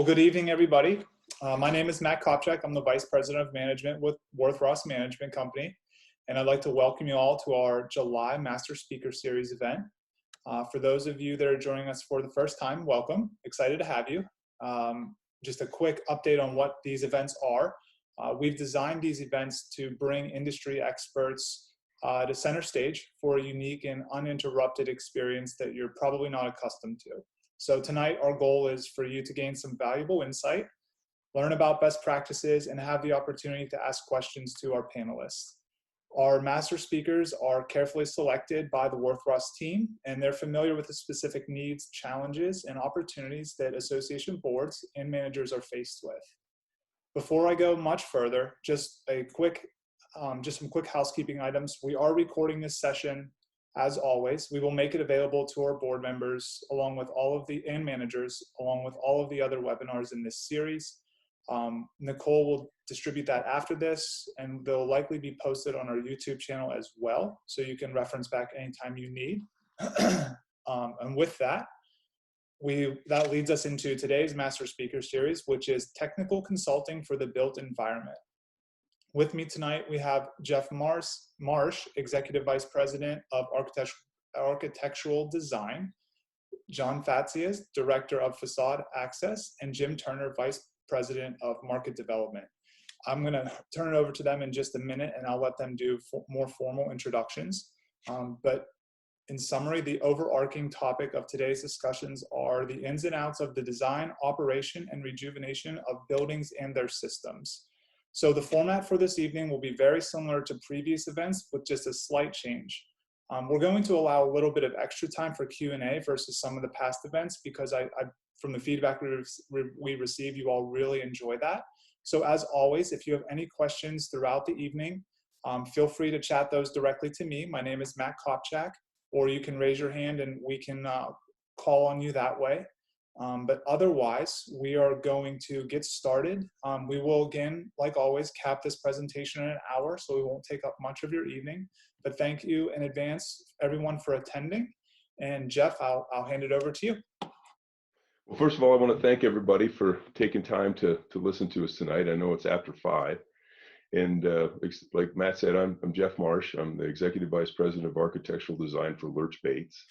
Well, good evening, everybody. My name is Matt Kopchak. I'm the Vice President of Management with Worth Management Company, and I'd like to welcome you all to our July Master Speaker Series event. For those of you that are joining us for the first time, welcome. Excited to have you. Just a quick update on what these events are. We've designed these events to bring industry experts to center stage for a unique and uninterrupted experience that you're probably not accustomed to. So tonight, our goal is for you to gain some valuable insight, learn about best practices, and have the opportunity to ask questions to our panelists. Our master speakers are carefully selected by the Worth team, and they're familiar with the specific needs, challenges, and opportunities that association boards and managers are faced with. Before I go much further, just some quick housekeeping items. We are recording this session. As always, we will make it available to our board members along with and managers, along with all of the other webinars in this series. Nicole will distribute that after this, and they'll likely be posted on our YouTube channel as well, so you can reference back anytime you need. And with that, that leads us into today's Master Speaker Series, which is Technical Consulting for the Built Environment. With me tonight, we have Jeff Marsh, Executive Vice President of Architectural Design, John Fatzias, Director of Facade Access, and Jim Turner, Vice President of Market Development. I'm going to turn it over to them in just a minute, and I'll let them do more formal introductions. But in summary, the overarching topic of today's discussions are the ins and outs of the design, operation, and rejuvenation of buildings and their systems. So the format for this evening will be very similar to previous events with just a slight change. We're going to allow a little bit of extra time for Q&A versus some of the past events because from the feedback we received, you all really enjoy that. So as always, if you have any questions throughout the evening, feel free to chat those directly to me. My name is Matt Kopchak, or you can raise your hand and we can call on you that way. But otherwise, we are going to get started. We will, again, like always, cap this presentation in an hour, so we won't take up much of your evening. But thank you in advance, everyone, for attending. And Jeff, I'll hand it over to you. Well, first of all, I want to thank everybody for taking time to listen to us tonight. I know it's after 5. And like Matt said, I'm Jeff Marsh. I'm the Executive Vice President of Architectural Design for Lurch Bates.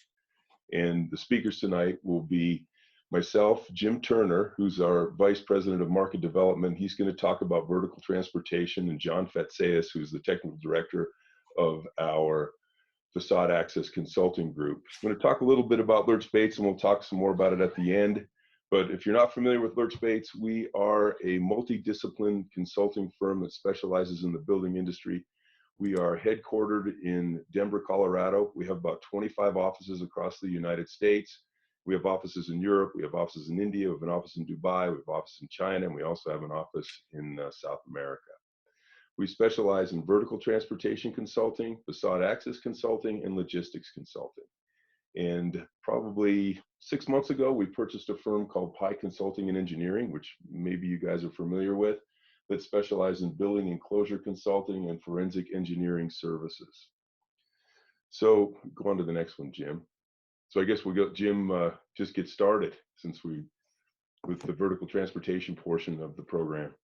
And the speakers tonight will be myself, Jim Turner, who's our Vice President of Market Development. He's going to talk about vertical transportation, and John Fatzias, who's the Technical Director of our Facade Access Consulting Group. I'm going to talk a little bit about Lurch Bates, and we'll talk some more about it at the end. But if you're not familiar with Lurch Bates, we are a multidisciplined consulting firm that specializes in the building industry. We are headquartered in Denver, Colorado. We have about 25 offices across the United States. We have offices in Europe, we have offices in India, we have an office in Dubai, we have an office in China, and we also have an office in South America. We specialize in vertical transportation consulting, facade access consulting, and logistics consulting. And probably 6 months ago, we purchased a firm called Pi Consulting and Engineering, which maybe you guys are familiar with, that specializes in building enclosure consulting and forensic engineering services. So go on to the next one, Jim. So I guess we'll go, Jim, just get started with the vertical transportation portion of the program.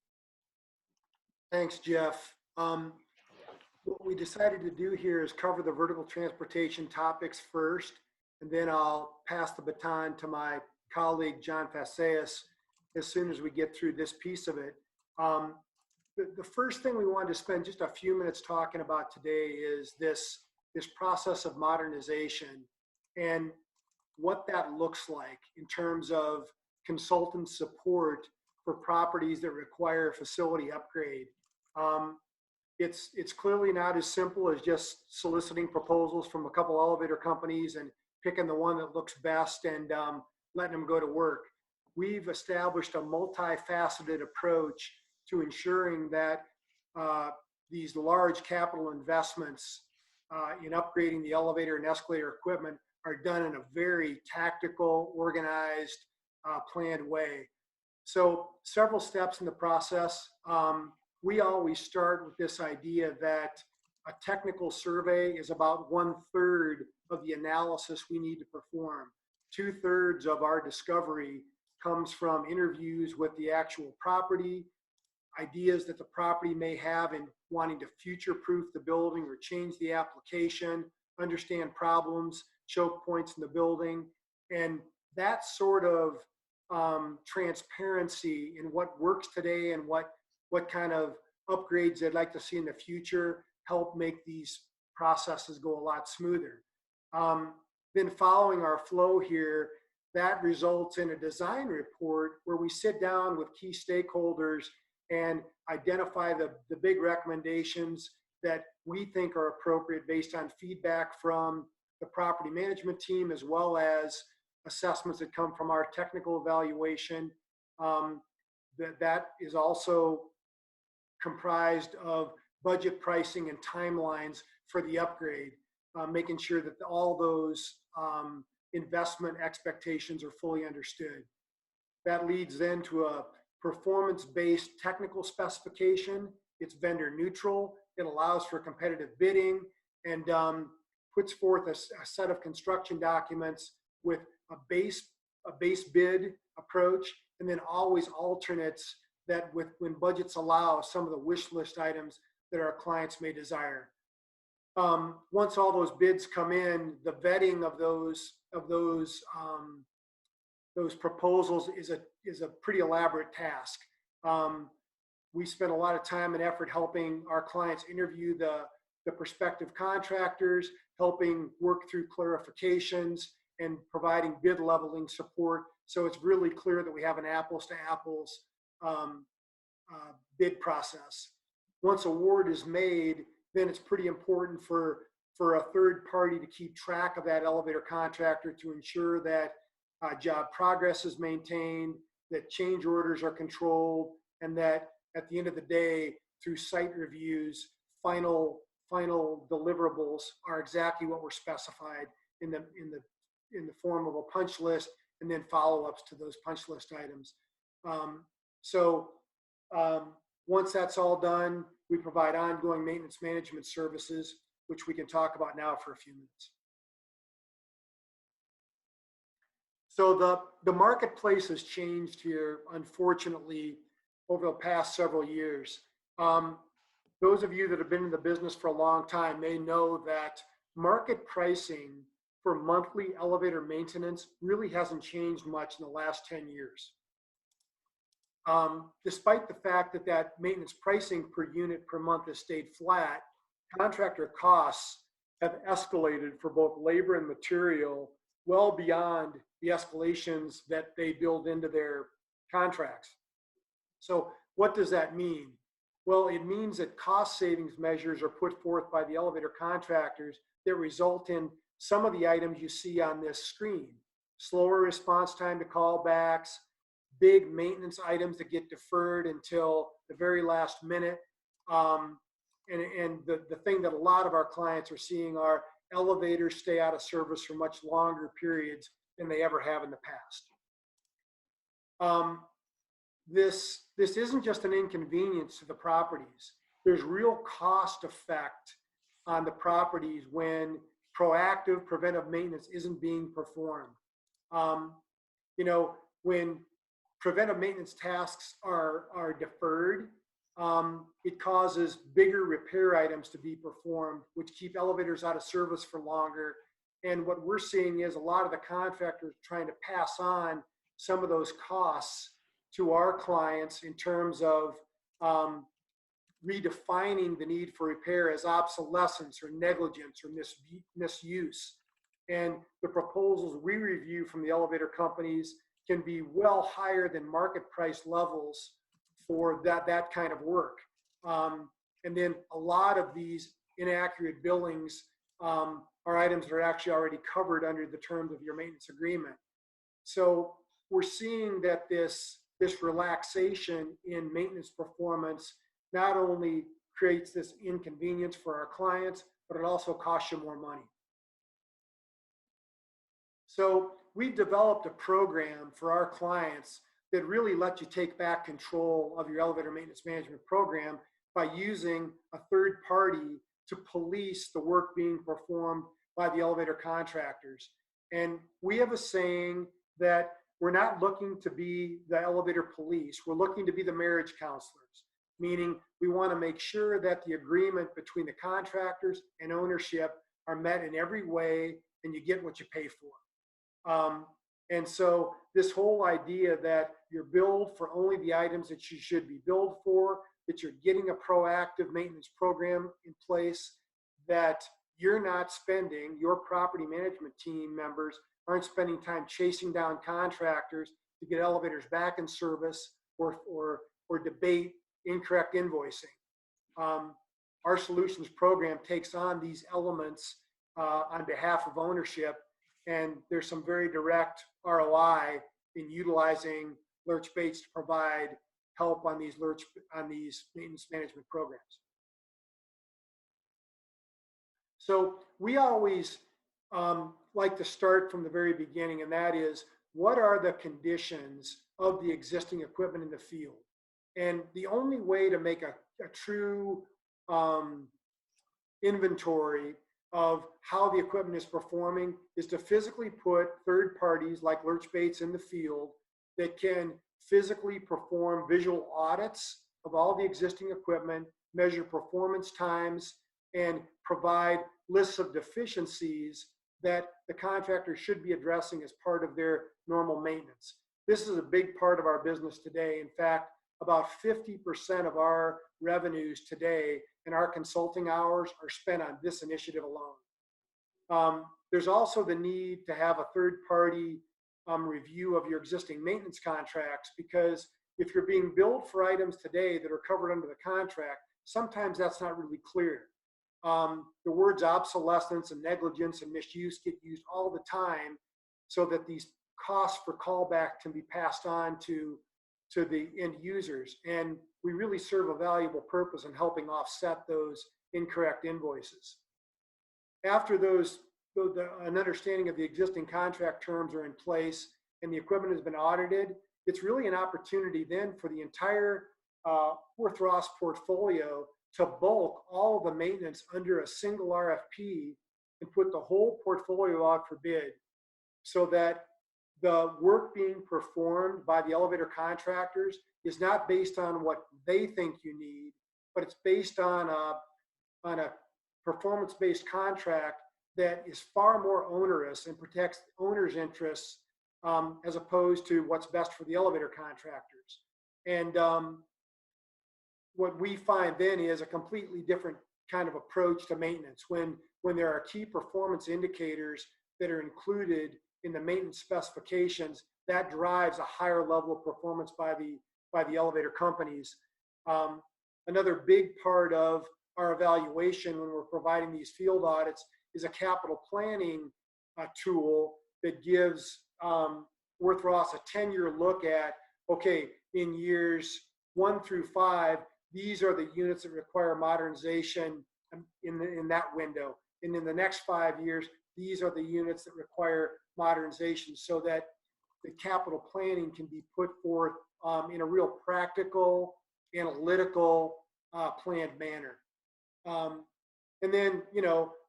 Thanks, Jeff. What we decided to do here is cover the vertical transportation topics first, and then I'll pass the baton to my colleague, John Fatzias, as soon as we get through this piece of it. The first thing we wanted to spend just a few minutes talking about today is this process of modernization and what that looks like in terms of consultant support for properties that require a facility upgrade. It's clearly not as simple as just soliciting proposals from a couple elevator companies and picking the one that looks best and letting them go to work. We've established a multifaceted approach to ensuring that these large capital investments in upgrading the elevator and escalator equipment are done in a very tactical, organized, planned way. So several steps in the process. We always start with this idea that a technical survey is about 1/3 of the analysis we need to perform. 2/3 of our discovery comes from interviews with the actual property, ideas that the property may have in wanting to future-proof the building or change the application, understand problems, choke points in the building, and that sort of transparency in what works today and what kind of upgrades they'd like to see in the future help make these processes go a lot smoother. Then following our flow here, that results in a design report where we sit down with key stakeholders and identify the big recommendations that we think are appropriate based on feedback from the property management team, as well as assessments that come from our technical evaluation. That is also comprised of budget pricing and timelines for the upgrade, making sure that all those investment expectations are fully understood. That leads then to a performance-based technical specification. It's vendor neutral. It allows for competitive bidding and puts forth a set of construction documents with a base bid approach, and then always alternates that when budgets allow some of the wish list items that our clients may desire. Once all those bids come in, the vetting of those proposals is a pretty elaborate task. We spend a lot of time and effort helping our clients interview the prospective contractors, helping work through clarifications, and providing bid leveling support. So it's really clear that we have an apples to apples bid process. Once award is made, then it's pretty important for a third party to keep track of that elevator contractor to ensure that job progress is maintained, that change orders are controlled, and that at the end of the day, through site reviews, final deliverables are exactly what were specified in the form of a punch list, and then follow-ups to those punch list items. Once that's all done, we provide ongoing maintenance management services, which we can talk about now for a few minutes. So the marketplace has changed here, unfortunately, over the past several years. Those of you that have been in the business for a long time may know that market pricing for monthly elevator maintenance really hasn't changed much in the last 10 years. Despite the fact that maintenance pricing per unit per month has stayed flat, contractor costs have escalated for both labor and material well beyond the escalations that they build into their contracts. So what does that mean? Well, it means that cost savings measures are put forth by the elevator contractors that result in some of the items you see on this screen: slower response time to callbacks, big maintenance items that get deferred until the very last minute. And the thing that a lot of our clients are seeing are elevators stay out of service for much longer periods than they ever have in the past. This isn't just an inconvenience to the properties. There's real cost effect on the properties when proactive preventive maintenance isn't being performed. When preventive maintenance tasks are deferred, it causes bigger repair items to be performed, which keep elevators out of service for longer. And what we're seeing is a lot of the contractors trying to pass on some of those costs to our clients in terms of redefining the need for repair as obsolescence or negligence or misuse. And the proposals we review from the elevator companies can be well higher than market price levels for that kind of work. And then a lot of these inaccurate billings are items that are actually already covered under the terms of your maintenance agreement. So we're seeing that this relaxation in maintenance performance not only creates this inconvenience for our clients, but it also costs you more money. So we've developed a program for our clients that really lets you take back control of your elevator maintenance management program by using a third party to police the work being performed by the elevator contractors. And we have a saying that we're not looking to be the elevator police. We're looking to be the marriage counselors, meaning we want to make sure that the agreement between the contractors and ownership are met in every way, and you get what you pay for. And so this whole idea that you're billed for only the items that you should be billed for, that you're getting a proactive maintenance program in place, that you're not spending, your property management team members aren't spending time chasing down contractors to get elevators back in service or debate incorrect invoicing. Our solutions program takes on these elements on behalf of ownership, and there's some very direct ROI in utilizing Lurch Bates to provide help on these maintenance management programs. So we always like to start from the very beginning, and that is, what are the conditions of the existing equipment in the field? And the only way to make a true inventory of how the equipment is performing is to physically put third parties like Lurch Bates in the field that can physically perform visual audits of all the existing equipment, measure performance times, and provide lists of deficiencies that the contractor should be addressing as part of their normal maintenance. This is a big part of our business today. In fact, about 50% of our revenues today and our consulting hours are spent on this initiative alone. There's also the need to have a third-party review of your existing maintenance contracts, because if you're being billed for items today that are covered under the contract, sometimes that's not really clear. The words obsolescence and negligence and misuse get used all the time, so that these costs for callback can be passed on to the end users. And we really serve a valuable purpose in helping offset those incorrect invoices. After an understanding of the existing contract terms are in place and the equipment has been audited, it's really an opportunity then for the entire Worth Ross portfolio to bulk all of the maintenance under a single RFP and put the whole portfolio out for bid, so that the work being performed by the elevator contractors is not based on what they think you need, but it's based on a performance-based contract that is far more onerous and protects the owner's interests as opposed to what's best for the elevator contractors. And what we find then is a completely different kind of approach to maintenance. When there are key performance indicators that are included in the maintenance specifications, that drives a higher level of performance by the elevator companies. Another big part of our evaluation when we're providing these field audits is a capital planning tool that gives Worth Ross a 10-year look at, okay, in years 1 through 5, these are the units that require modernization in that window. And in the next 5 years, these are the units that require modernization, so that the capital planning can be put forth in a real practical, analytical, planned manner. And then,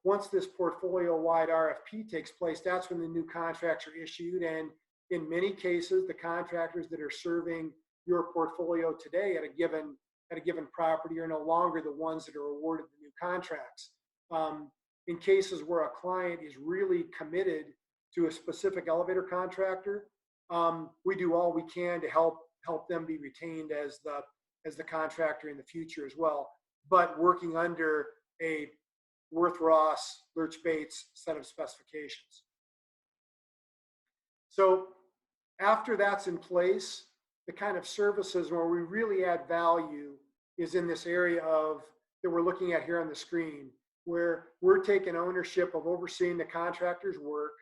once this portfolio-wide RFP takes place, that's when the new contracts are issued. And in many cases, the contractors that are serving your portfolio today at a given property are no longer the ones that are awarded the new contracts. In cases where a client is really committed to a specific elevator contractor, we do all we can to help them be retained as the contractor in the future as well, but working under a Worth Ross, Lurch Bates set of specifications. So after that's in place, the kind of services where we really add value is in this area that we're looking at here on the screen, where we're taking ownership of overseeing the contractor's work.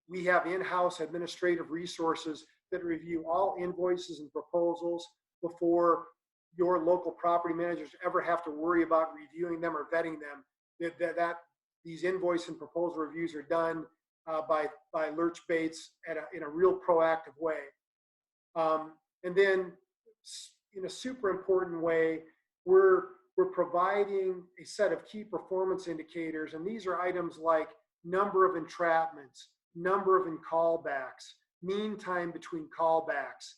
We have in-house administrative resources that review all invoices and proposals before your local property managers ever have to worry about reviewing them or vetting them. These invoice and proposal reviews are done by Lurch Bates in a real proactive way. And then, in a super important way, we're providing a set of key performance indicators, and these are items like number of entrapments, number of callbacks, mean time between callbacks.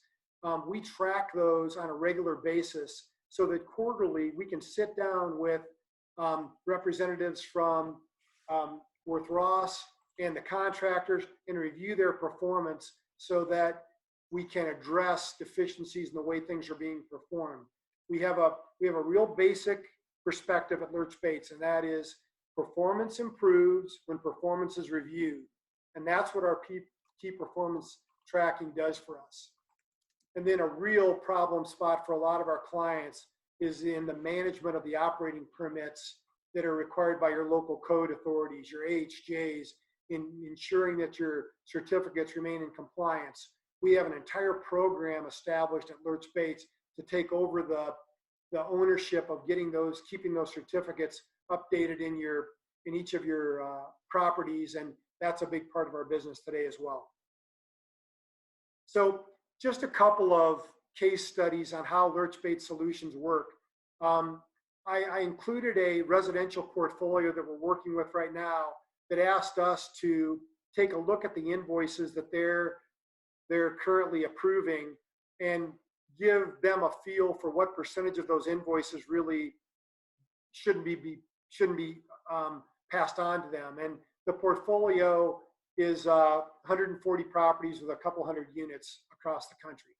We track those on a regular basis so that quarterly we can sit down with representatives from Worth Ross and the contractors and review their performance so that we can address deficiencies in the way things are being performed. We have a real basic perspective at Lurch Bates, and that is performance improves when performance is reviewed. And that's what our key performance tracking does for us. And then a real problem spot for a lot of our clients is in the management of the operating permits that are required by your local code authorities, your AHJs, in ensuring that your certificates remain in compliance. We have an entire program established at Lurch Bates to take over the ownership of keeping those certificates updated in each of your properties, and that's a big part of our business today as well. So just a couple of case studies on how Lurch Bates solutions work. I included a residential portfolio that we're working with right now that asked us to take a look at the invoices that they're currently approving and give them a feel for what percentage of those invoices really shouldn't be passed on to them. And the portfolio is 140 properties with a couple hundred units across the country.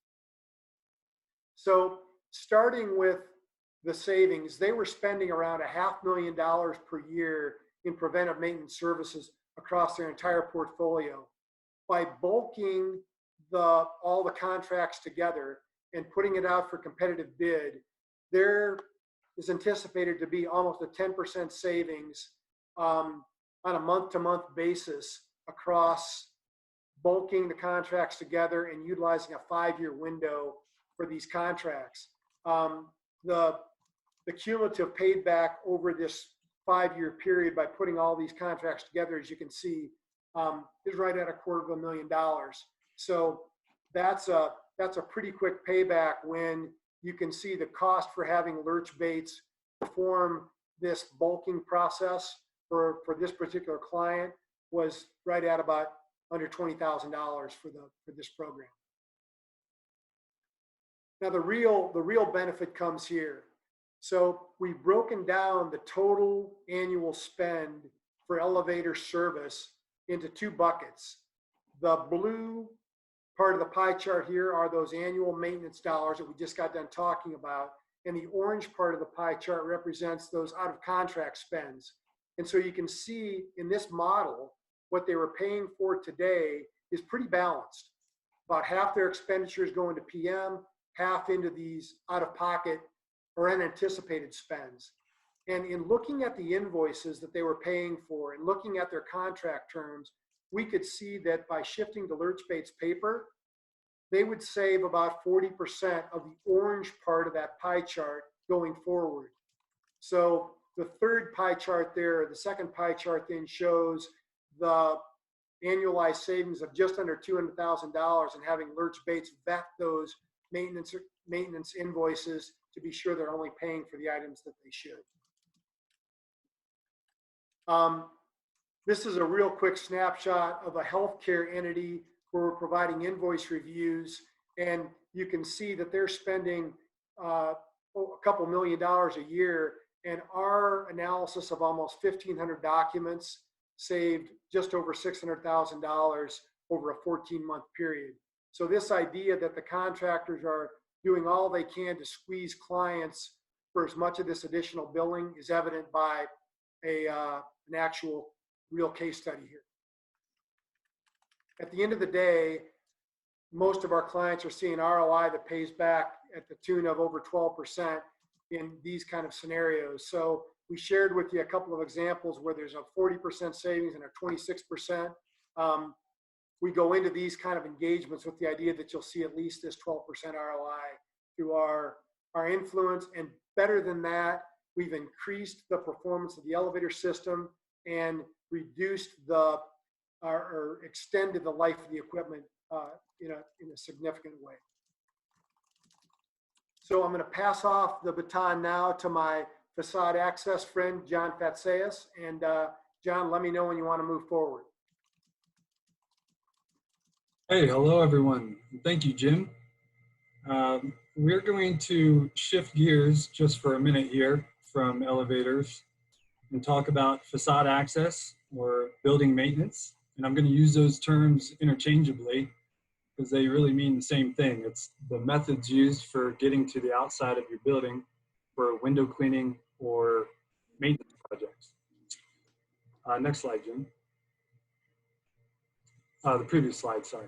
So starting with the savings, they were spending around $500,000 per year in preventive maintenance services across their entire portfolio. By bulking all the contracts together and putting it out for competitive bid, there is anticipated to be almost a 10% savings on a month-to-month basis across bulking the contracts together and utilizing a 5-year window for these contracts. The cumulative paid back over this 5-year period by putting all these contracts together, as you can see, is right at $250,000. So that's a pretty quick payback when you can see the cost for having Lurch Bates perform this bulking process for this particular client was right at about under $20,000 for this program. Now the real benefit comes here. So we've broken down the total annual spend for elevator service into 2 buckets. The blue part of the pie chart here are those annual maintenance dollars that we just got done talking about. And the orange part of the pie chart represents those out of contract spends. And so you can see in this model, what they were paying for today is pretty balanced. About half their expenditures go into PM, half into these out of pocket or unanticipated spends. And in looking at the invoices that they were paying for and looking at their contract terms, we could see that by shifting to Lurch Bates paper, they would save about 40% of the orange part of that pie chart going forward. So the third pie chart there, the second pie chart then shows the annualized savings of just under $200,000 and having Lurch Bates vet those maintenance invoices to be sure they're only paying for the items that they should. This is a real quick snapshot of a healthcare entity where we're providing invoice reviews, and you can see that they're spending a couple $1 million a year, and our analysis of almost 1,500 documents saved just over $600,000 over a 14-month period. So this idea that the contractors are doing all they can to squeeze clients for as much of this additional billing is evident by an actual real case study here. At the end of the day, most of our clients are seeing ROI that pays back at the tune of over 12% in these kind of scenarios. So we shared with you a couple of examples where there's a 40% savings and a 26%. We go into these kind of engagements with the idea that you'll see at least this 12% ROI through our influence. And better than that, we've increased the performance of the elevator system and reduced or extended the life of the equipment in a significant way. So I'm going to pass off the baton now to my Facade Access friend, John Fatseas. And John, let me know when you want to move forward. Hey, hello everyone. Thank you, Jim. We're going to shift gears just for a minute here from elevators and talk about facade access or building maintenance. And I'm going to use those terms interchangeably because they really mean the same thing. It's the methods used for getting to the outside of your building for window cleaning or maintenance projects. Next slide, Jim. The previous slide, sorry.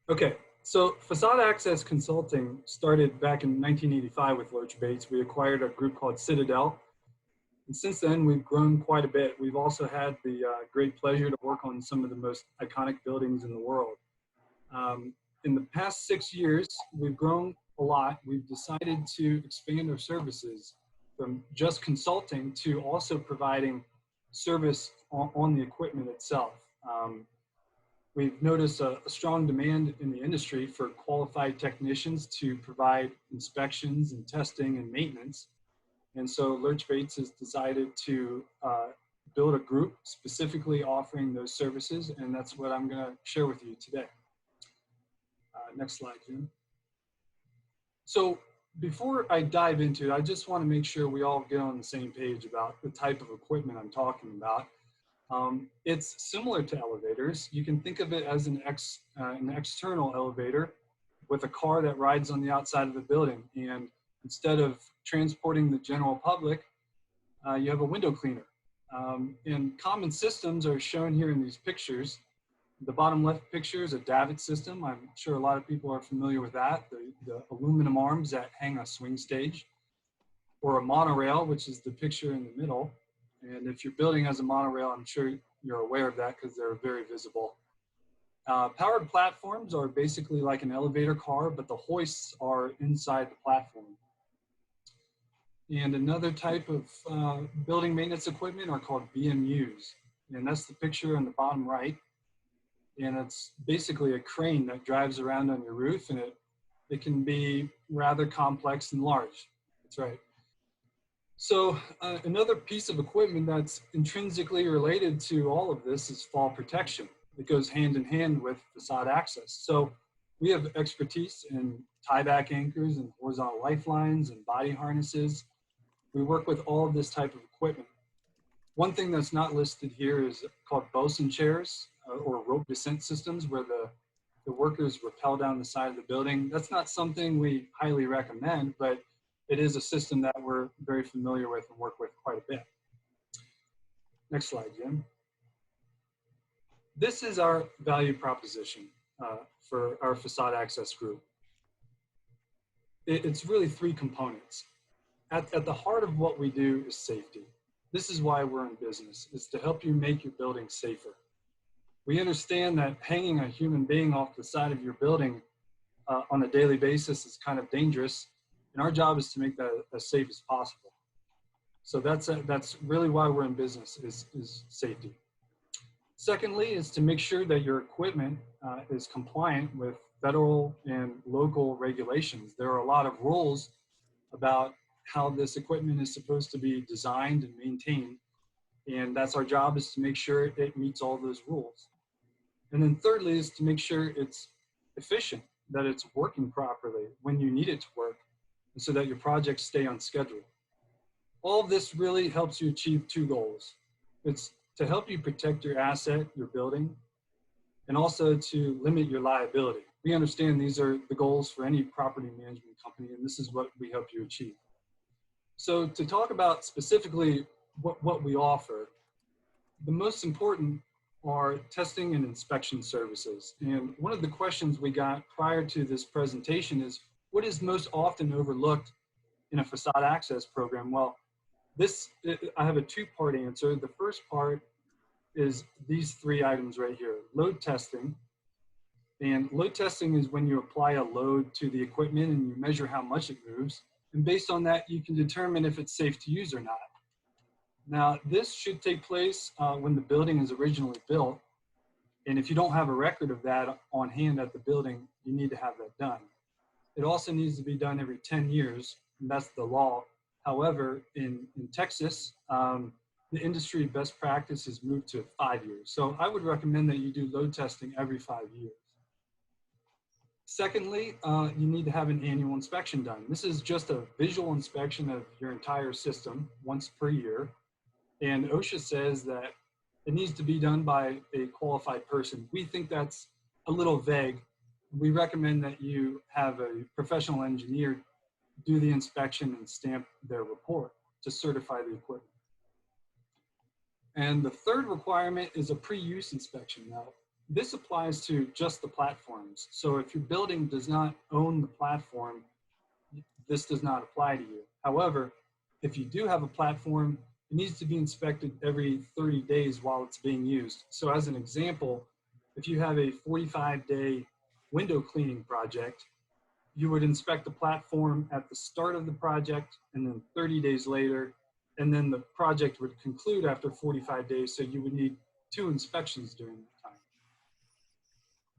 Okay, so Facade Access Consulting started back in 1985 with Lurch Bates. We acquired a group called Citadel. And since then, we've grown quite a bit. We've also had the great pleasure to work on some of the most iconic buildings in the world. In the past 6 years, we've grown a lot. We've decided to expand our services from just consulting to also providing service on the equipment itself. We've noticed a strong demand in the industry for qualified technicians to provide inspections and testing and maintenance. And so Lurch Bates has decided to build a group specifically offering those services, and that's what I'm going to share with you today. Next slide, Jim. So before I dive into it, I just want to make sure we all get on the same page about the type of equipment I'm talking about. It's similar to elevators. You can think of it as an external elevator with a car that rides on the outside of the building. And instead of transporting the general public, you have a window cleaner. And common systems are shown here in these pictures. The bottom left picture is a davit system. I'm sure a lot of people are familiar with that. The aluminum arms that hang a swing stage, or a monorail, which is the picture in the middle. And if your building has a monorail, I'm sure you're aware of that because they're very visible. Powered platforms are basically like an elevator car, but the hoists are inside the platform. And another type of building maintenance equipment are called BMUs. And that's the picture on the bottom right. And it's basically a crane that drives around on your roof, and it can be rather complex and large. That's right. So another piece of equipment that's intrinsically related to all of this is fall protection. It goes hand in hand with facade access. So we have expertise in tie-back anchors and horizontal lifelines and body harnesses. We work with all of this type of equipment. One thing that's not listed here is called bosun chairs or rope descent systems, where the workers rappel down the side of the building. That's not something we highly recommend, but it is a system that we're very familiar with and work with quite a bit. Next slide, Jim. This is our value proposition for our facade access group. It's really three components. At the heart of what we do is safety. This is why we're in business, is to help you make your building safer. We understand that hanging a human being off the side of your building on a daily basis is kind of dangerous. And our job is to make that as safe as possible. So that's really why we're in business, is safety. Secondly, is to make sure that your equipment is compliant with federal and local regulations. There are a lot of rules about how this equipment is supposed to be designed and maintained. And that's our job, is to make sure it meets all those rules. And then thirdly is to make sure it's efficient, that it's working properly when you need it to work, so that your projects stay on schedule. All of this really helps you achieve two goals. It's to help you protect your asset, your building, and also to limit your liability. We understand these are the goals for any property management company, and this is what we help you achieve. So to talk about specifically what we offer, the most important are testing and inspection services. And one of the questions we got prior to this presentation is, what is most often overlooked in a facade access program? Well, I have a two-part answer. The first part is these three items right here: load testing. And load testing is when you apply a load to the equipment and you measure how much it moves. And based on that, you can determine if it's safe to use or not. Now, this should take place when the building is originally built. And if you don't have a record of that on hand at the building, you need to have that done. It also needs to be done every 10 years, and that's the law. However, in Texas, the industry best practice has moved to 5 years. So I would recommend that you do load testing every 5 years. Secondly, you need to have an annual inspection done. This is just a visual inspection of your entire system once per year. And OSHA says that it needs to be done by a qualified person. We think that's a little vague. We recommend that you have a professional engineer do the inspection and stamp their report to certify the equipment. And the third requirement is a pre-use inspection. Now, this applies to just the platforms. So if your building does not own the platform, this does not apply to you. However, if you do have a platform, it needs to be inspected every 30 days while it's being used. So as an example, if you have a 45-day window cleaning project, you would inspect the platform at the start of the project and then 30 days later, and then the project would conclude after 45 days, so you would need 2 inspections during that time.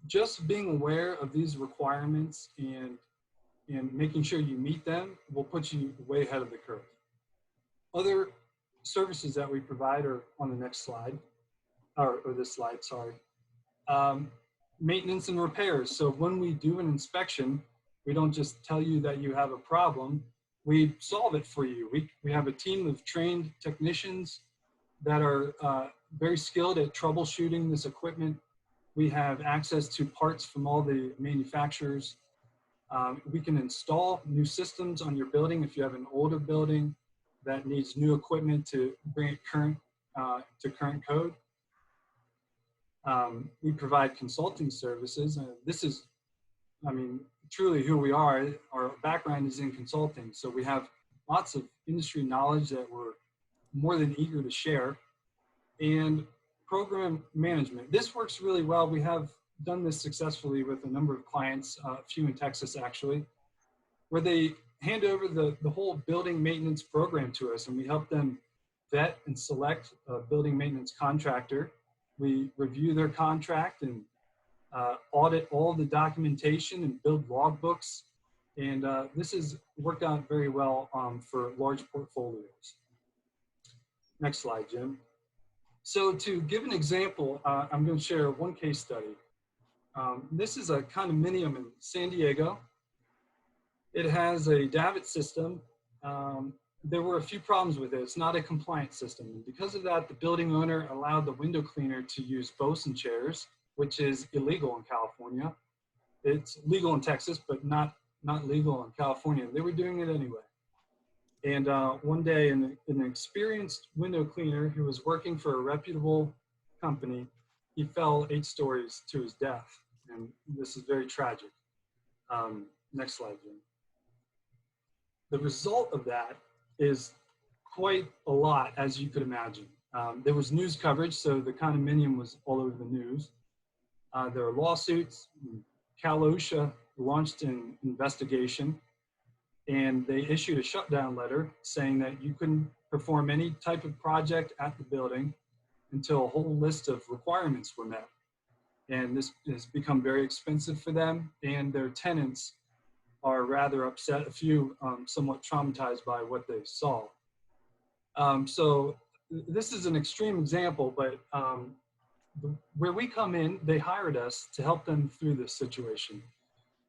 Just being aware of these requirements and making sure you meet them will put you way ahead of the curve. Other services that we provide are on the next slide, or this slide, sorry. Maintenance and repairs. So when we do an inspection, we don't just tell you that you have a problem, we solve it for you. We have a team of trained technicians that are very skilled at troubleshooting this equipment. We have access to parts from all the manufacturers. We can install new systems on your building if you have an older building that needs new equipment to bring it current to current code. We provide consulting services. This is, I mean, truly who we are. Our background is in consulting, so we have lots of industry knowledge that we're more than eager to share. And program management. This works really well. We have done this successfully with a number of clients, a few in Texas actually, where they hand over the whole building maintenance program to us, and we help them vet and select a building maintenance contractor. We review their contract and audit all the documentation and build logbooks. And this has worked out very well for large portfolios. Next slide, Jim. So to give an example, I'm going to share one case study. This is a condominium in San Diego. It has a davit system. There were a few problems with it. It's not a compliant system. And because of that, the building owner allowed the window cleaner to use Bosun chairs, which is illegal in California. It's legal in Texas, but not legal in California. They were doing it anyway. And one day, an experienced window cleaner who was working for a reputable company, he fell 8 stories to his death. And this is very tragic. Next slide, Jim. The result of that is quite a lot, as you could imagine. There was news coverage, so the condominium was all over the news. There are lawsuits. Cal OSHA launched an investigation, and they issued a shutdown letter saying that you couldn't perform any type of project at the building until a whole list of requirements were met. And this has become very expensive for them, and their tenants are rather upset, a few somewhat traumatized by what they saw. So this is an extreme example, but where we come in, they hired us to help them through this situation.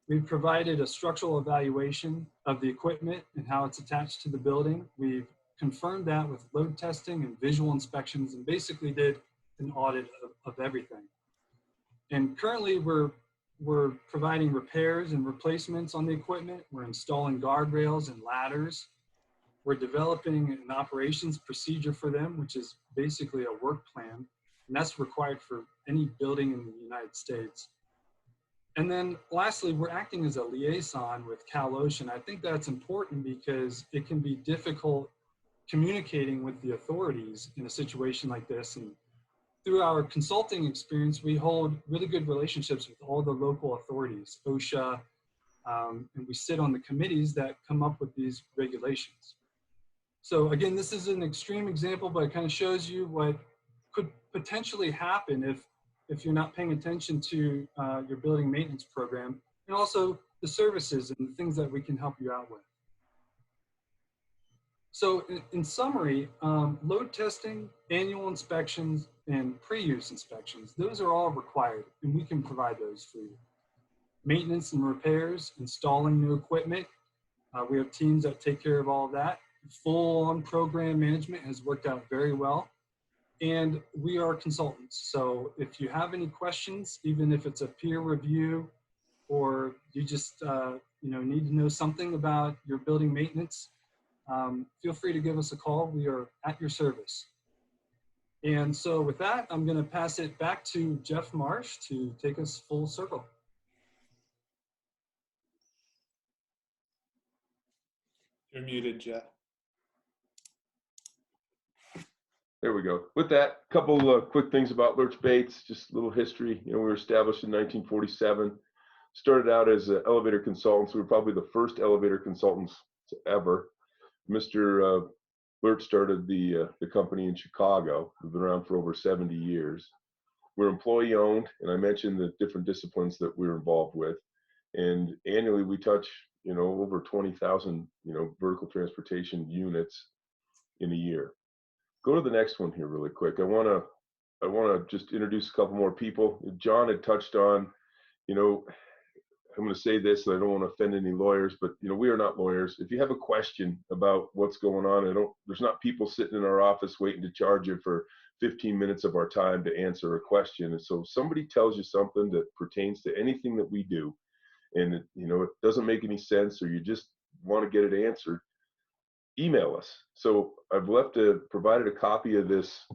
We've provided a structural evaluation of the equipment and how it's attached to the building. We've confirmed that with load testing and visual inspections, and basically did an audit of everything. And currently we're providing repairs and replacements on the equipment. We're installing guardrails and ladders. We're developing an operations procedure for them, which is basically a work plan. And that's required for any building in the United States. And then lastly, we're acting as a liaison with Cal OSHA. I think that's important because it can be difficult communicating with the authorities in a situation like this. And through our consulting experience, we hold really good relationships with all the local authorities, OSHA, and we sit on the committees that come up with these regulations. So again, this is an extreme example, but it kind of shows you what could potentially happen if you're not paying attention to your building maintenance program, and also the services and the things that we can help you out with. So in summary, load testing, annual inspections, and pre-use inspections, those are all required, and we can provide those for you. Maintenance and repairs, installing new equipment, we have teams that take care of all of that. Full-on program management has worked out very well. And we are consultants. So if you have any questions, even if it's a peer review, or you just need to know something about your building maintenance, feel free to give us a call. We are at your service. And so with that, I'm going to pass it back to Jeff Marsh to take us full circle. You're muted, Jeff. There we go. With that, a couple quick things about Lurch Bates, just a little history. You know, we were established in 1947. Started out as elevator consultants. We were probably the first elevator consultants ever. Mr. Lurch started the company in Chicago. We've been around for over 70 years. We're employee owned, and I mentioned the different disciplines that we're involved with. And annually, we touch, over 20,000, vertical transportation units in a year. Go to the next one here really quick. I want to just introduce a couple more people. John had touched on, I'm going to say this, and I don't want to offend any lawyers, but we are not lawyers. If you have a question about what's going on, there's not people sitting in our office waiting to charge you for 15 minutes of our time to answer a question. And so if somebody tells you something that pertains to anything that we do, and it doesn't make any sense, or you just want to get it answered, email us. So I've provided a copy of this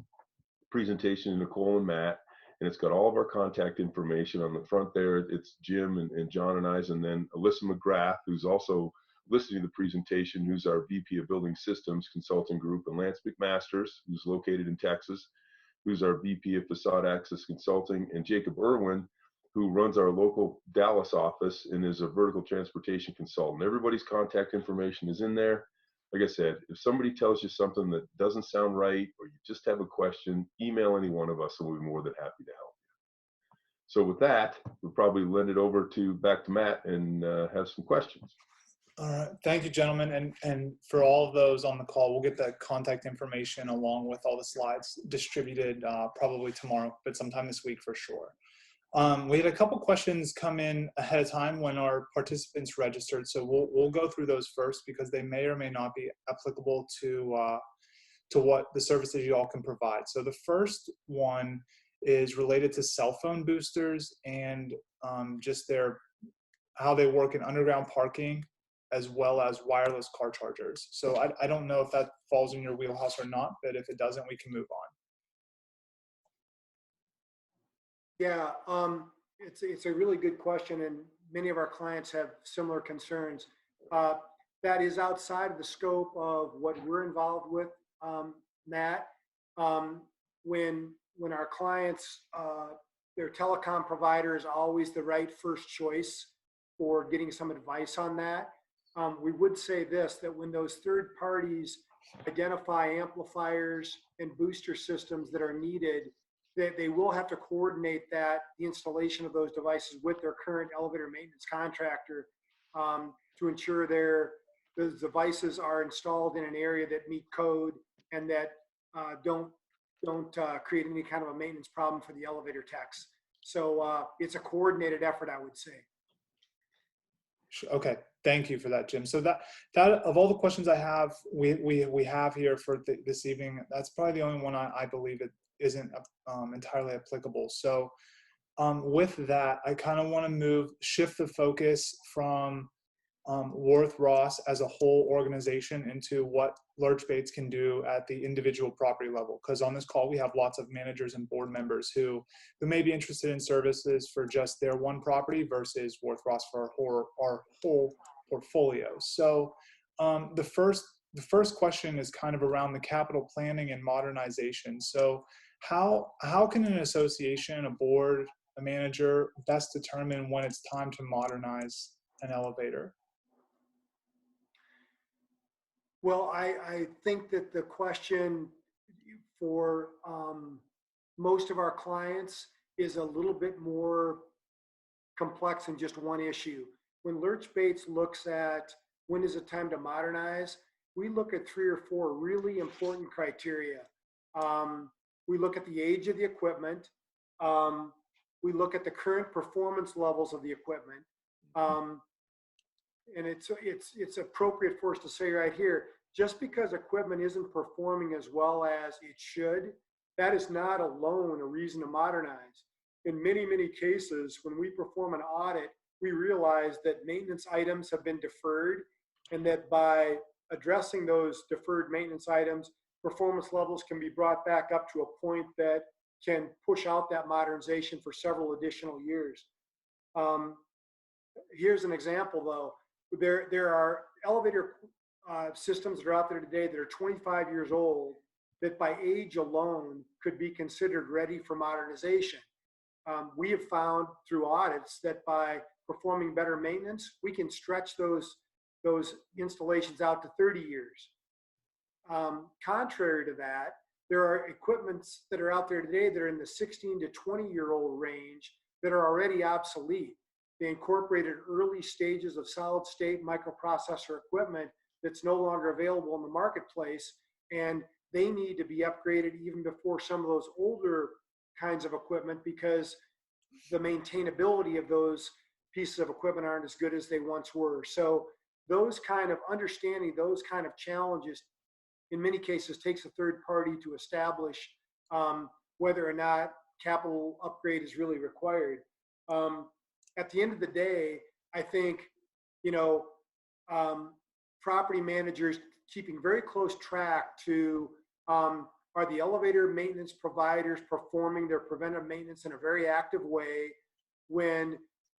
presentation to Nicole and Matt, and it's got all of our contact information on the front there. It's Jim and John and I's, and then Alyssa McGrath, who's also listening to the presentation, who's our VP of Building Systems Consulting Group, and Lance McMasters, who's located in Texas, who's our VP of Facade Access Consulting, and Jacob Irwin, who runs our local Dallas office and is a vertical transportation consultant. Everybody's contact information is in there. Like I said, if somebody tells you something that doesn't sound right, or you just have a question, email any one of us and we'll be more than happy to help you. So with that, we'll probably lend it over back to Matt and have some questions. All right, thank you, gentlemen. And for all of those on the call, we'll get the contact information along with all the slides distributed probably tomorrow, but sometime this week for sure. We had a couple questions come in ahead of time when our participants registered, so we'll go through those first because they may or may not be applicable to what the services you all can provide. So the first one is related to cell phone boosters and just how they work in underground parking as well as wireless car chargers. So I don't know if that falls in your wheelhouse or not, but if it doesn't, we can move on. Yeah, it's a really good question, and many of our clients have similar concerns. That is outside of the scope of what we're involved with, Matt. When our clients, their telecom provider is always the right first choice for getting some advice on that. We would say this, that when those third parties identify amplifiers and booster systems that are needed, they will have to coordinate the installation of those devices with their current elevator maintenance contractor to ensure those devices are installed in an area that meet code and that don't create any kind of a maintenance problem for the elevator techs. So it's a coordinated effort, I would say. Okay, thank you for that, Jim. So that of all the questions I have, we have here for this evening, that's probably the only one I believe it isn't entirely applicable. So with that, I kind of want to shift the focus from Worth Ross as a whole organization into what Lurch Bates can do at the individual property level. Because on this call, we have lots of managers and board members who may be interested in services for just their one property versus Worth Ross for our whole portfolio. So the first question is kind of around the capital planning and modernization. So how can an association, a board, a manager best determine when it's time to modernize an elevator? Well, I think that the question for most of our clients is a little bit more complex than just one issue. When Lurch Bates looks at when is it time to modernize, we look at 3 or 4 really important criteria. We look at the age of the equipment. We look at the current performance levels of the equipment. And it's appropriate for us to say right here, just because equipment isn't performing as well as it should, that is not alone a reason to modernize. In many, many cases, when we perform an audit, we realize that maintenance items have been deferred, and that by addressing those deferred maintenance items, performance levels can be brought back up to a point that can push out that modernization for several additional years. Here's an example though. There are elevator systems that are out there today that are 25 years old that by age alone could be considered ready for modernization. We have found through audits that by performing better maintenance, we can stretch those installations out to 30 years. Contrary to that, there are equipments that are out there today that are in the 16 to 20-year-old range that are already obsolete. They incorporated early stages of solid state microprocessor equipment that's no longer available in the marketplace, and they need to be upgraded even before some of those older kinds of equipment, because the maintainability of those pieces of equipment aren't as good as they once were. So those kind of understanding, those kind of challenges, in many cases takes a third party to establish whether or not capital upgrade is really required. At the end of the day, I think, property managers keeping very close track to are the elevator maintenance providers performing their preventive maintenance in a very active way when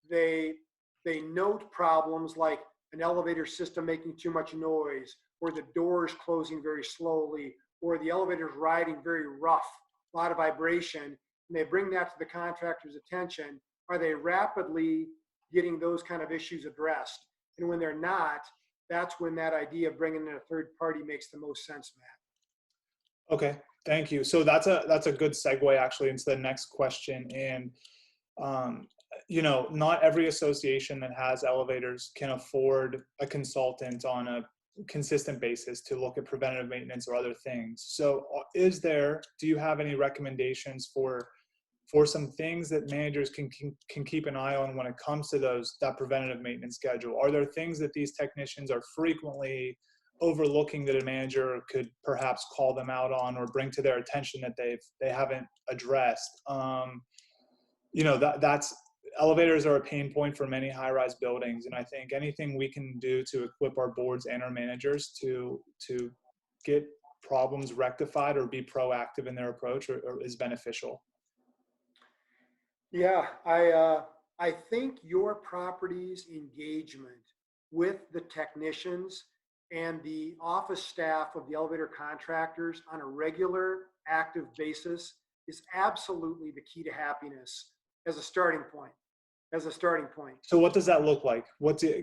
they note problems like an elevator system making too much noise, or the doors closing very slowly, or the elevators riding very rough, a lot of vibration, and they bring that to the contractor's attention. Are they rapidly getting those kind of issues addressed? And when they're not, that's when that idea of bringing in a third party makes the most sense, Matt. Okay, thank you. So that's a good segue actually into the next question. And not every association that has elevators can afford a consultant on a consistent basis to look at preventative maintenance or other things. So do you have any recommendations for some things that managers can keep an eye on when it comes to that preventative maintenance schedule? Are there things that these technicians are frequently overlooking that a manager could perhaps call them out on or bring to their attention that they haven't addressed? That's elevators are a pain point for many high-rise buildings, and I think anything we can do to equip our boards and our managers to get problems rectified or be proactive in their approach or is beneficial. Yeah, I think your property's engagement with the technicians and the office staff of the elevator contractors on a regular, active basis is absolutely the key to happiness as a starting point. So what does that look like?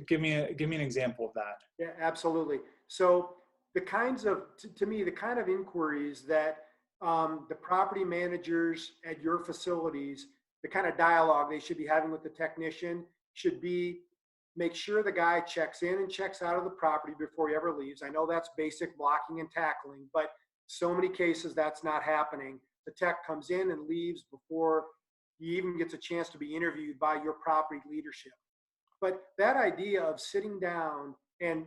Give me an example of that. Yeah, absolutely. So the kinds of, to me, the kind of inquiries that the property managers at your facilities, the kind of dialogue they should be having with the technician should be, make sure the guy checks in and checks out of the property before he ever leaves. I know that's basic blocking and tackling, but so many cases that's not happening. The tech comes in and leaves before he even gets a chance to be interviewed by your property leadership. But that idea of sitting down and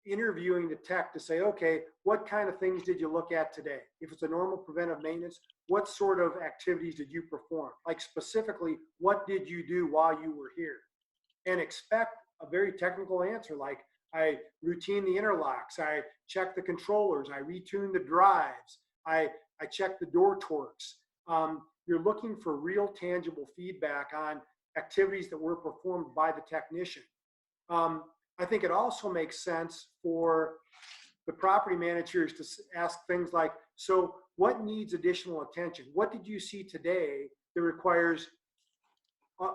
interviewing the tech to say, okay, what kind of things did you look at today? If it's a normal preventive maintenance, what sort of activities did you perform? Like specifically, what did you do while you were here? And expect a very technical answer, like I routine the interlocks, I check the controllers, I retune the drives, I check the door torques. You're looking for real tangible feedback on activities that were performed by the technician. I think it also makes sense for the property managers to ask things like, so what needs additional attention? What did you see today that requires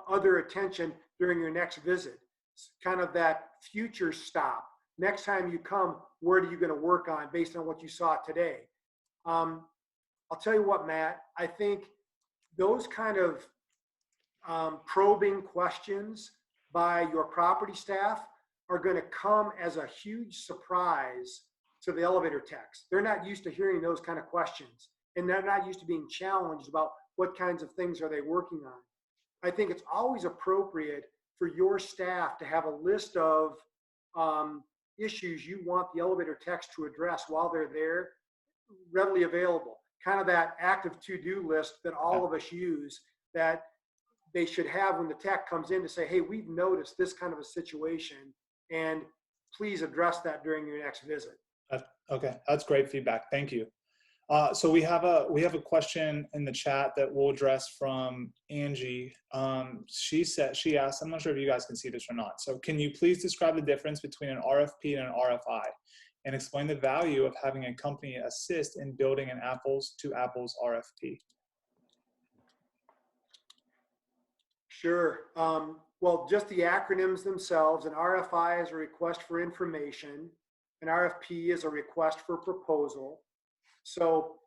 other attention during your next visit? It's kind of that future stop. Next time you come, what are you going to work on based on what you saw today? I'll tell you what, Matt, I think those kind of probing questions by your property staff are going to come as a huge surprise to the elevator techs. They're not used to hearing those kind of questions, and they're not used to being challenged about what kinds of things are they working on. I think it's always appropriate for your staff to have a list of issues you want the elevator techs to address while they're there, readily available. Kind of that active to-do list that all of us use, that they should have when the tech comes in to say, hey, we've noticed this kind of a situation, and please address that during your next visit. Okay, that's great feedback. Thank you. So we have a question in the chat that we'll address from Angie. She asked, I'm not sure if you guys can see this or not. So can you please describe the difference between an RFP and an RFI, and explain the value of having a company assist in building an apples to apples RFP? Sure. Well, just the acronyms themselves. An RFI is a request for information. An RFP is a request for proposal. So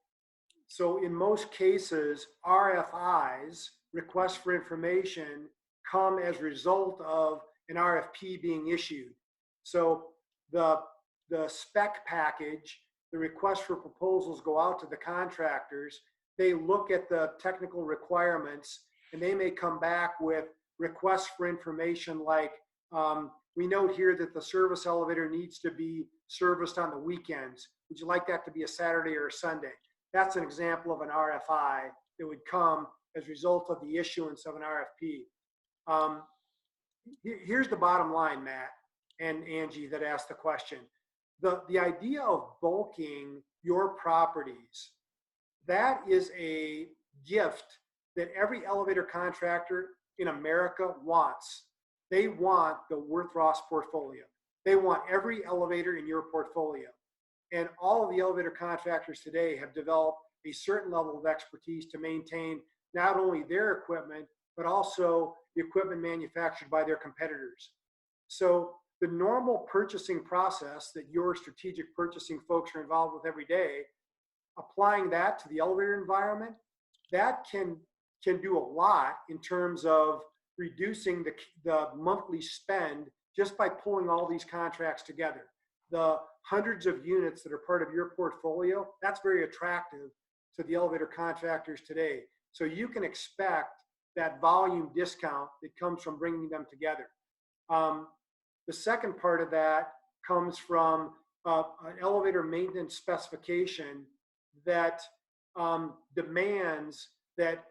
in most cases, RFIs, requests for information, come as a result of an RFP being issued. So the spec package, the request for proposals go out to the contractors. They look at the technical requirements, and they may come back with requests for information like, we note here that the service elevator needs to be serviced on the weekends. Would you like that to be a Saturday or a Sunday? That's an example of an RFI that would come as a result of the issuance of an RFP. Here's the bottom line, Matt and Angie that asked the question. The idea of bulking your properties, that is a gift that every elevator contractor in America wants. They want the Worth Ross portfolio. They want every elevator in your portfolio. And all of the elevator contractors today have developed a certain level of expertise to maintain not only their equipment, but also the equipment manufactured by their competitors. So the normal purchasing process that your strategic purchasing folks are involved with every day, applying that to the elevator environment, that can do a lot in terms of reducing the monthly spend just by pulling all these contracts together. The hundreds of units that are part of your portfolio, that's very attractive to the elevator contractors today. So you can expect that volume discount that comes from bringing them together. The second part of that comes from an elevator maintenance specification that demands that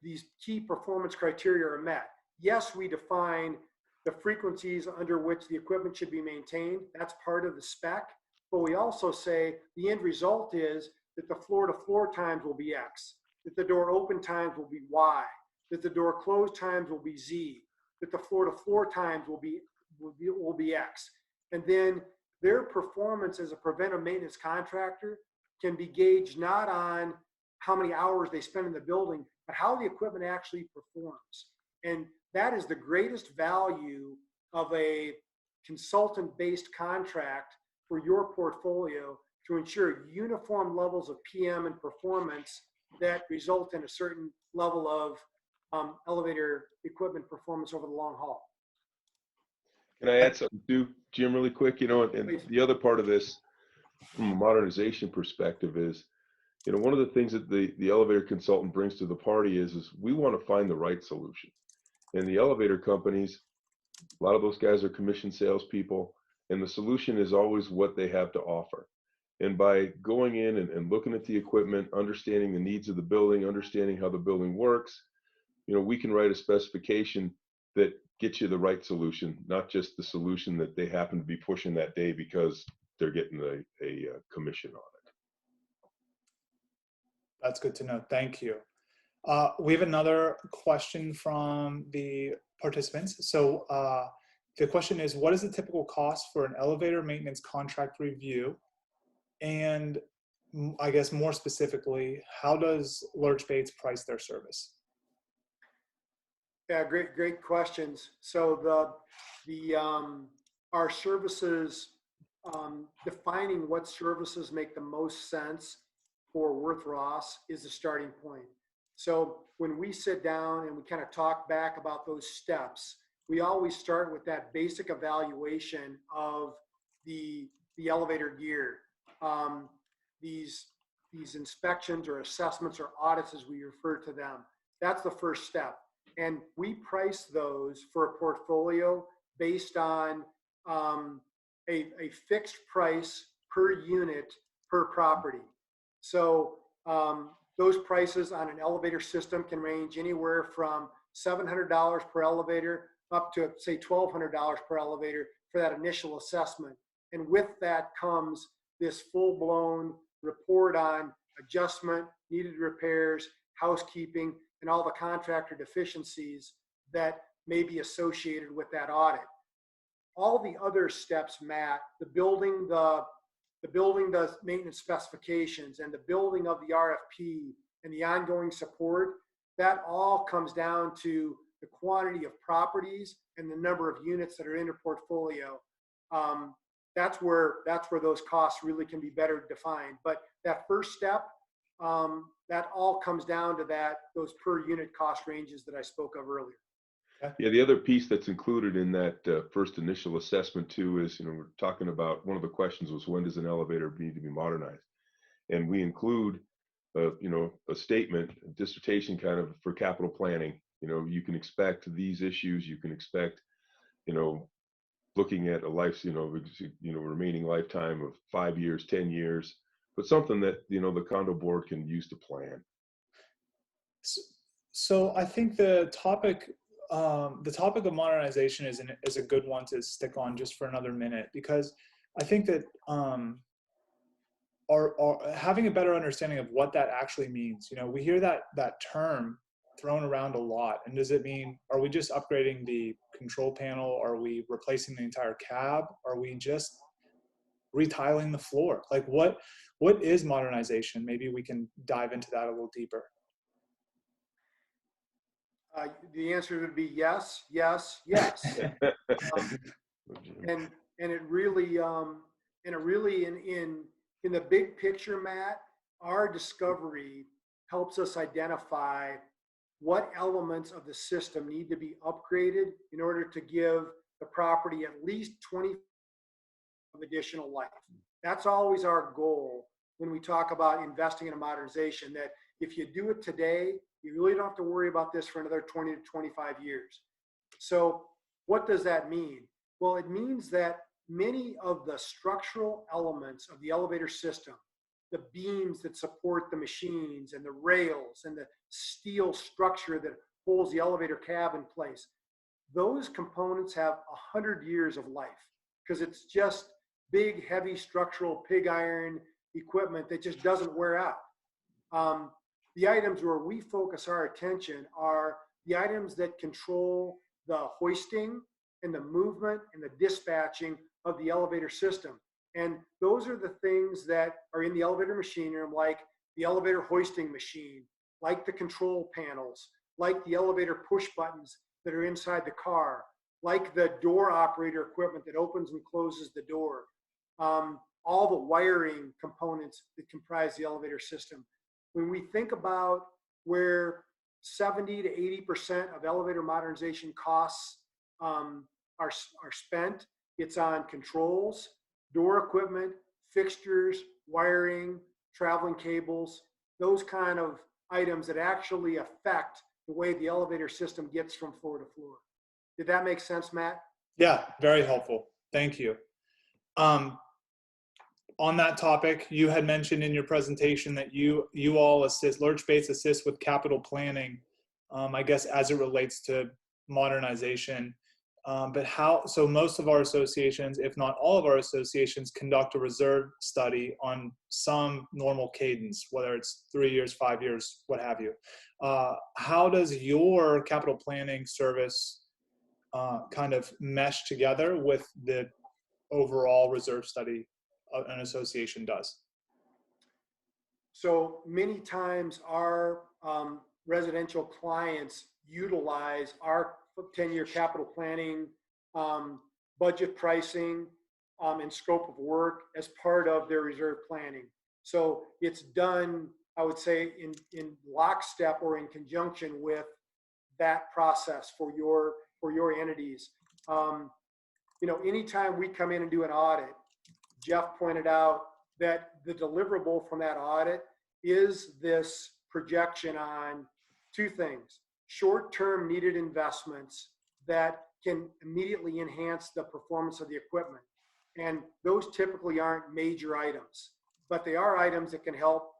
these key performance criteria are met. Yes, we define the frequencies under which the equipment should be maintained. That's part of the spec. But we also say the end result is that the floor-to-floor times will be X, that the door open times will be Y, that the door close times will be Z, that the floor-to-floor times will be X. And then their performance as a preventive maintenance contractor can be gauged not on how many hours they spend in the building, but how the equipment actually performs. And that is the greatest value of a consultant-based contract for your portfolio, to ensure uniform levels of PM and performance that result in a certain level of elevator equipment performance over the long haul. Can I add something too, Jim, really quick? You know, and Please. the other part of this from a modernization perspective is, you know, one of the things that the elevator consultant brings to the party is we want to find the right solution. And the elevator companies, a lot of those guys are commissioned salespeople, and the solution is always what they have to offer. And by going in and looking at the equipment, understanding the needs of the building, understanding how the building works, you know, we can write a specification that gets you the right solution, not just the solution that they happen to be pushing that day because they're getting a commission on it. That's good to know. Thank you. We have another question from the participants. So the question is, what is the typical cost for an elevator maintenance contract review? And I guess more specifically, how does Lurch Bates price their service? Yeah, great questions. So our services, defining what services make the most sense for Worth Ross is the starting point. So when we sit down and we kind of talk back about those steps, we always start with that basic evaluation of the the elevator gear. These inspections or assessments or audits, as we refer to them, that's the first step. And we price those for a portfolio based on a fixed price per unit per property. So those prices on an elevator system can range anywhere from $700 per elevator up to, say, $1,200 per elevator for that initial assessment. And with that comes this full-blown report on adjustment, needed repairs, housekeeping, and all the contractor deficiencies that may be associated with that audit. All the other steps, Matt, the building the maintenance specifications and the building of the RFP and the ongoing support, that all comes down to the quantity of properties and the number of units that are in a portfolio. That's where those costs really can be better defined. But that first step, that all comes down to those per unit cost ranges that I spoke of earlier. Yeah, the other piece that's included in that first initial assessment too is, we're talking about, one of the questions was, when does an elevator need to be modernized? And we include, a statement, a dissertation kind of for capital planning. You can expect these issues. You can expect, looking at a life, remaining lifetime of 5 years, 10 years, but something that, the condo board can use to plan. So I think the topic of modernization is a good one to stick on just for another minute, because I think that having a better understanding of what that actually means. We hear that term thrown around a lot, and does it mean, are we just upgrading the control panel? Are we replacing the entire cab? Are we just retiling the floor? Like what is modernization? Maybe we can dive into that a little deeper. The answer would be yes, yes, yes. And it really in the big picture, Matt, our discovery helps us identify what elements of the system need to be upgraded in order to give the property at least 20 of additional life. That's always our goal when we talk about investing in a modernization, that if you do it today, you really don't have to worry about this for another 20 to 25 years. So what does that mean? Well, it means that many of the structural elements of the elevator system, the beams that support the machines and the rails and the steel structure that holds the elevator cab in place, those components have 100 years of life, because it's just big, heavy structural pig iron equipment that just doesn't wear out. The items where we focus our attention are the items that control the hoisting and the movement and the dispatching of the elevator system. And those are the things that are in the elevator machine room, like the elevator hoisting machine, like the control panels, like the elevator push buttons that are inside the car, like the door operator equipment that opens and closes the door, all the wiring components that comprise the elevator system. When we think about where 70 to 80% of elevator modernization costs are spent, it's on controls, door equipment, fixtures, wiring, traveling cables, those kind of items that actually affect the way the elevator system gets from floor to floor. Did that make sense, Matt? Yeah, very helpful. Thank you. On that topic, you had mentioned in your presentation that you all assist, Lurch-Bates assists with capital planning, I guess, as it relates to modernization. But so most of our associations, if not all of our associations, conduct a reserve study on some normal cadence, whether it's 3 years, 5 years, what have you. How does your capital planning service kind of mesh together with the overall reserve study an association does? So many times our residential clients utilize our 10-year capital planning, budget pricing, and scope of work as part of their reserve planning. So it's done, I would say, in lockstep or in conjunction with that process for your entities. Anytime we come in and do an audit, Jeff pointed out that the deliverable from that audit is this projection on two things: short-term needed investments that can immediately enhance the performance of the equipment. And those typically aren't major items, but they are items that can help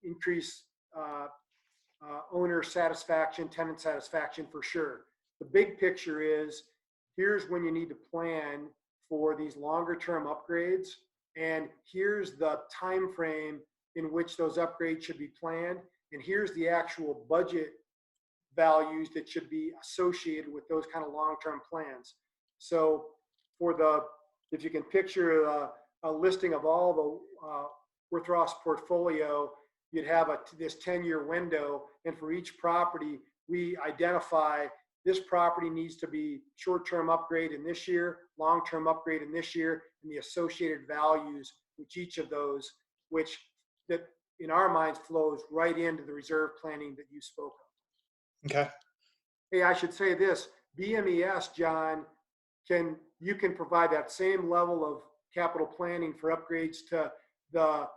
increase owner satisfaction, tenant satisfaction for sure. The big picture is, here's when you need to plan for these longer term upgrades, and here's the time frame in which those upgrades should be planned, and here's the actual budget values that should be associated with those kind of long-term plans. So for the, if you can picture a listing of all the Worthross portfolio, you'd have this 10-year window, and for each property, we identify this property needs to be short-term upgrade in this year, long-term upgrade in this year, and the associated values with each of those, which that in our minds flows right into the reserve planning that you spoke of. Okay. Hey, I should say this, BMES, John, you can provide that same level of capital planning for upgrades to the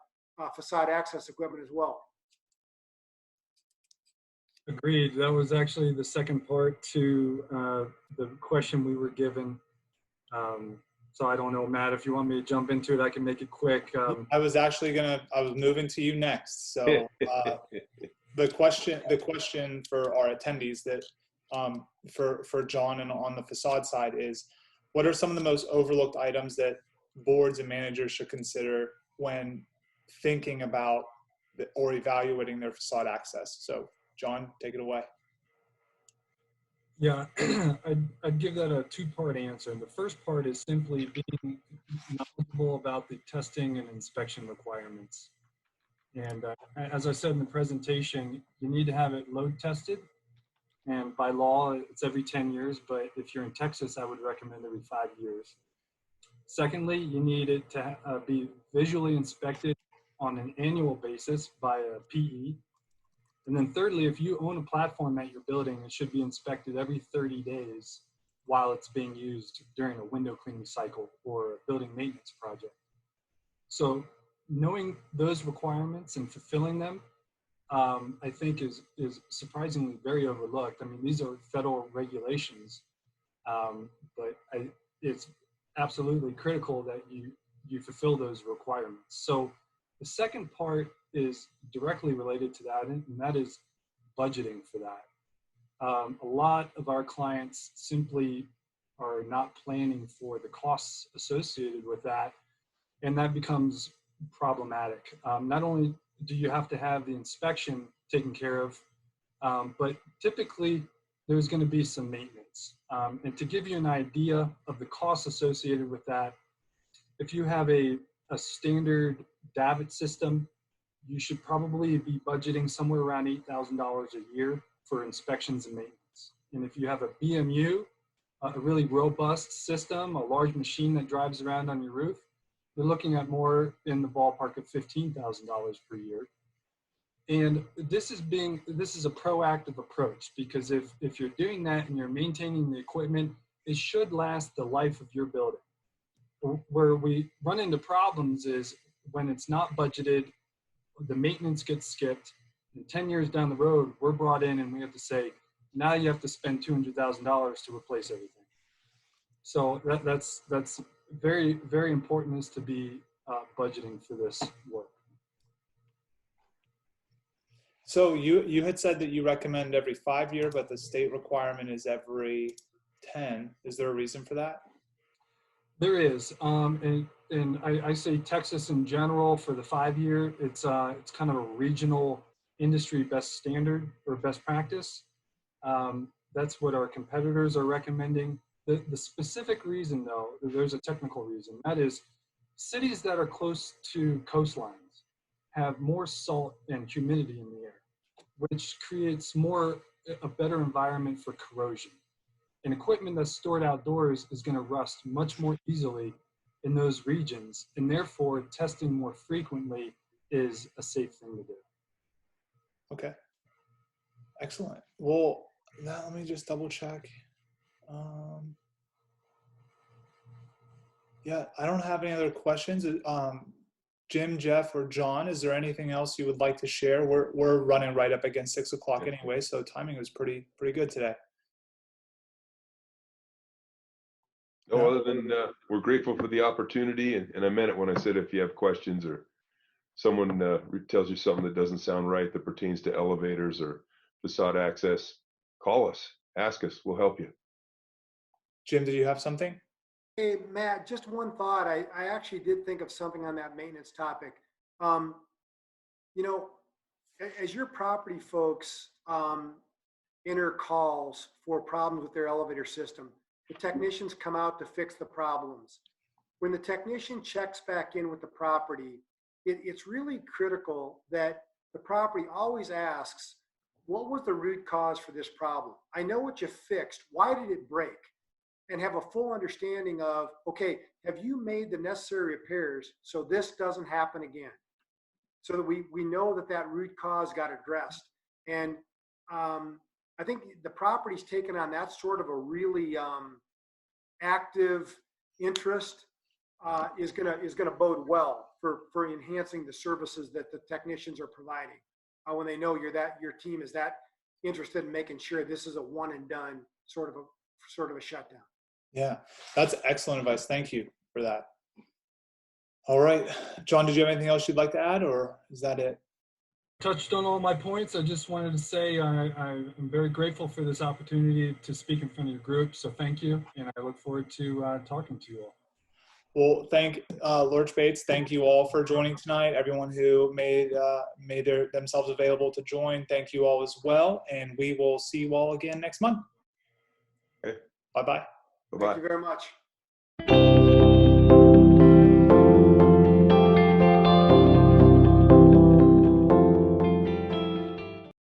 facade access equipment as well. Agreed. That was actually the second part to the question we were given. So I don't know, Matt, if you want me to jump into it, I can make it quick. I was moving to you next. So the question for our attendees that for John and on the facade side is, what are some of the most overlooked items that boards and managers should consider when thinking about or evaluating their facade access? So John, take it away. Yeah, I'd give that a two-part answer. The first part is simply being knowledgeable about the testing and inspection requirements. And as I said in the presentation, you need to have it load tested. And by law, it's every 10 years, but if you're in Texas, I would recommend every 5 years. Secondly, you need it to be visually inspected on an annual basis by a PE. And then thirdly, if you own a platform at your building, it should be inspected every 30 days while it's being used during a window cleaning cycle or a building maintenance project. So knowing those requirements and fulfilling them, I think is surprisingly very overlooked. I mean, these are federal regulations, but it's absolutely critical that you fulfill those requirements. So the second part is directly related to that, and that is budgeting for that. A lot of our clients simply are not planning for the costs associated with that, and that becomes problematic. Not only do you have to have the inspection taken care of, but typically there's going to be some maintenance. And to give you an idea of the costs associated with that, if you have a standard Davit system, you should probably be budgeting somewhere around $8,000 a year for inspections and maintenance. And if you have a BMU, a really robust system, a large machine that drives around on your roof, you're looking at more in the ballpark of $15,000 per year. And this is a proactive approach, because if you're doing that and you're maintaining the equipment, it should last the life of your building. Where we run into problems is when it's not budgeted, the maintenance gets skipped, and 10 years down the road, we're brought in and we have to say, now you have to spend $200,000 to replace everything. So that's very, very important, is to be budgeting for this work. So you had said that you recommend every 5 year, but the state requirement is every 10. Is there a reason for that? There is, and I say Texas in general for the 5 year. It's kind of a regional industry best standard or best practice. That's what our competitors are recommending. The specific reason, though, there's a technical reason. That is, cities that are close to coastlines have more salt and humidity in the air, which creates a better environment for corrosion. And equipment that's stored outdoors is going to rust much more easily in those regions, and therefore testing more frequently is a safe thing to do. Okay, excellent. Well, now let me just double check. Yeah, I don't have any other questions. Jim, Jeff, or John, is there anything else you would like to share? We're running right up against 6 o'clock anyway, so timing was pretty good today. No, other than we're grateful for the opportunity, and I meant it when I said if you have questions or someone tells you something that doesn't sound right that pertains to elevators or facade access, call us, ask us, we'll help you. Jim, did you have something? Hey, Matt, just one thought. I actually did think of something on that maintenance topic. You know, as your property folks enter calls for problems with their elevator system, the technicians come out to fix the problems. When the technician checks back in with the property, it's really critical that the property always asks, what was the root cause for this problem? I know what you fixed. Why did it break? And have a full understanding of, okay, have you made the necessary repairs so this doesn't happen again? So that we know that root cause got addressed. And I think the property's taken on that sort of a really active interest is gonna bode well for enhancing the services that the technicians are providing. When they know your team is that interested in making sure this is a one and done sort of a shutdown. Yeah, that's excellent advice. Thank you for that. All right, John, did you have anything else you'd like to add, or is that it? Touched on all my points. I just wanted to say I'm very grateful for this opportunity to speak in front of your group. So thank you, and I look forward to talking to you all. Well, thank Lurch Bates. Thank you all for joining tonight. Everyone who made themselves available to join, thank you all as well. And we will see you all again next month. Okay. Bye-bye. Bye-bye. Thank you very much.